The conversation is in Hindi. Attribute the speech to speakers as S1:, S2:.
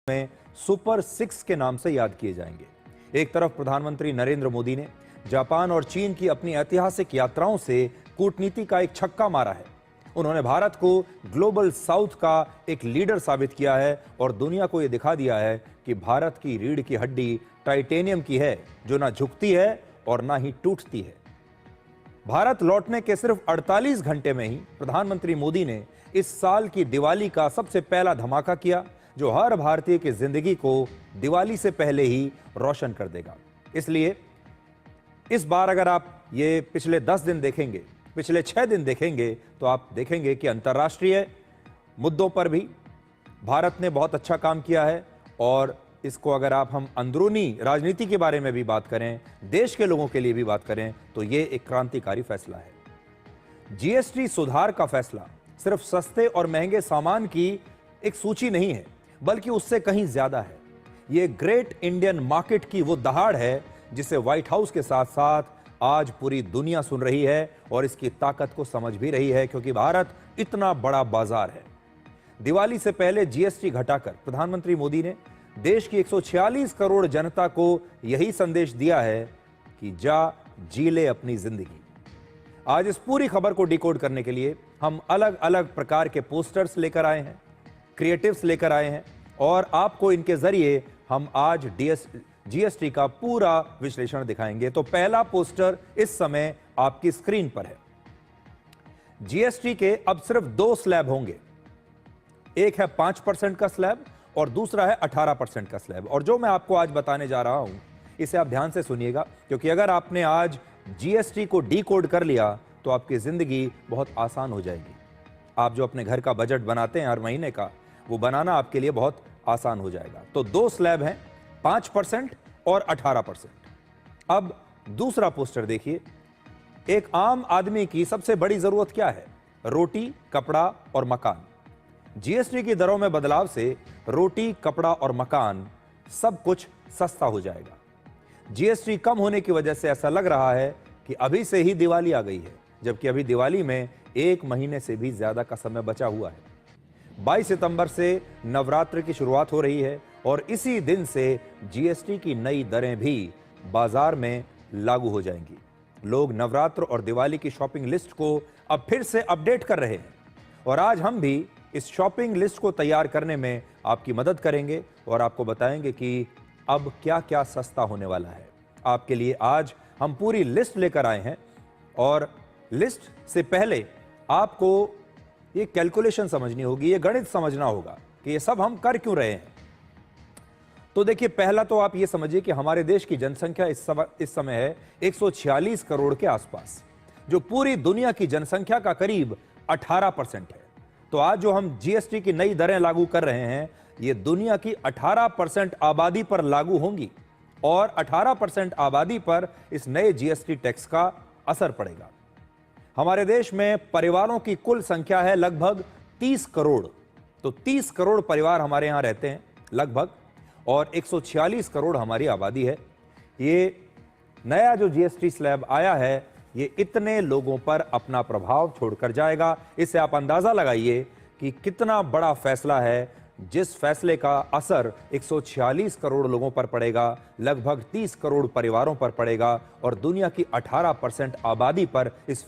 S1: में सुपर 6 के नाम से याद किए जाएंगे। एक तरफ प्रधानमंत्री नरेंद्र मोदी ने जापान और चीन की अपनी ऐतिहासिक यात्राओं से कूटनीति का एक छक्का मारा है। उन्होंने भारत को ग्लोबल साउथ का एक लीडर साबित किया है और दुनिया को यह दिखा दिया है कि भारत की रीढ़ की हड्डी टाइटेनियम की है, जो ना झुकती है और ना ही टूटती है। भारत लौटने के सिर्फ 48 घंटे में ही प्रधानमंत्री मोदी ने इस साल की दिवाली का सबसे पहला धमाका किया, जो हर भारतीय की जिंदगी को दिवाली से पहले ही रोशन कर देगा। इसलिए इस बार अगर आप ये पिछले 10 दिन देखेंगे, पिछले 6 दिन देखेंगे, तो आप देखेंगे कि अंतर्राष्ट्रीय मुद्दों पर भी भारत ने बहुत अच्छा काम किया है। और इसको अगर हम अंदरूनी राजनीति के बारे में भी बात करें, देश के लोगों के लिए भी बात करें, तो ये एक क्रांतिकारी फैसला है। जीएसटी सुधार का फैसला सिर्फ सस्ते और महंगे सामान की एक सूची नहीं है, बल्कि उससे कहीं ज्यादा है। ये ग्रेट इंडियन मार्केट की वो दहाड़ है जिसे व्हाइट हाउस के साथ साथ आज पूरी दुनिया सुन रही है और इसकी ताकत को समझ भी रही है, क्योंकि भारत इतना बड़ा बाजार है। दिवाली से पहले जीएसटी घटाकर प्रधानमंत्री मोदी ने देश की 146 करोड़ जनता को यही संदेश दिया है कि जी ले अपनी जिंदगी। आज इस पूरी खबर को डिकोड करने के लिए हम अलग अलग प्रकार के पोस्टर्स लेकर आए हैं, क्रिएटिव्स लेकर आए हैं, और आपको इनके जरिए हम आज जीएसटी का पूरा विश्लेषण दिखाएंगे। तो पहला पोस्टर इस समय आपकी स्क्रीन पर है। जीएसटी के अब सिर्फ 2 स्लैब होंगे, एक है 5% का स्लैब और दूसरा है 18% का स्लैब। और जो मैं आपको आज बताने जा रहा हूं, इसे आप ध्यान से सुनिएगा, क्योंकि अगर आपने आज जीएसटी को डिकोड कर लिया तो आपकी जिंदगी बहुत आसान हो जाएगी। आप जो अपने घर का बजट बनाते हैं हर महीने का, वो बनाना आपके लिए बहुत आसान हो जाएगा। तो 2 स्लैब हैं, 5% और 18%। अब दूसरा पोस्टर देखिए। एक आम आदमी की सबसे बड़ी जरूरत क्या है? रोटी, कपड़ा और मकान। जीएसटी की दरों में बदलाव से रोटी, कपड़ा और मकान सब कुछ सस्ता हो जाएगा। जीएसटी कम होने की वजह से ऐसा लग रहा है कि अभी से ही दिवाली आ गई है, जबकि अभी दिवाली में 1 महीने से भी ज्यादा का समय बचा हुआ है। 22 सितंबर से नवरात्र की शुरुआत हो रही है और इसी दिन से जीएसटी की नई दरें भी बाजार में लागू हो जाएंगी। लोग नवरात्र और दिवाली की शॉपिंग लिस्ट को अब फिर से अपडेट कर रहे हैं, और आज हम भी इस शॉपिंग लिस्ट को तैयार करने में आपकी मदद करेंगे और आपको बताएंगे कि अब क्या क्या सस्ता होने वाला है। आपके लिए आज हम पूरी लिस्ट लेकर आए हैं, और लिस्ट से पहले आपको ये कैलकुलेशन समझनी होगी, ये गणित समझना होगा कि ये सब हम कर क्यों रहे हैं। तो देखिए, पहला तो आप ये समझिए कि हमारे देश की जनसंख्या इस समय है 146 करोड़ के आसपास, जो पूरी दुनिया की जनसंख्या का करीब 18% है। तो आज जो हम जीएसटी की नई दरें लागू कर रहे हैं, ये दुनिया की 18% आबादी पर लागू होंगी, और 18% आबादी पर इस नए जीएसटी टैक्स का असर पड़ेगा। हमारे देश में परिवारों की कुल संख्या है लगभग 30 करोड़। तो 30 करोड़ परिवार हमारे यहां रहते हैं लगभग, और 146 करोड़ हमारी आबादी है। ये नया जो जीएसटी स्लैब आया है, ये इतने लोगों पर अपना प्रभाव छोड़कर जाएगा। इससे आप अंदाजा लगाइए कि कितना बड़ा फैसला है, जिस फैसले का असर 146 करोड़ लोगों पर पड़ेगा, लगभग 30 करोड़ परिवारों पर पड़ेगा, और दुनिया की 18% आबादी पर इस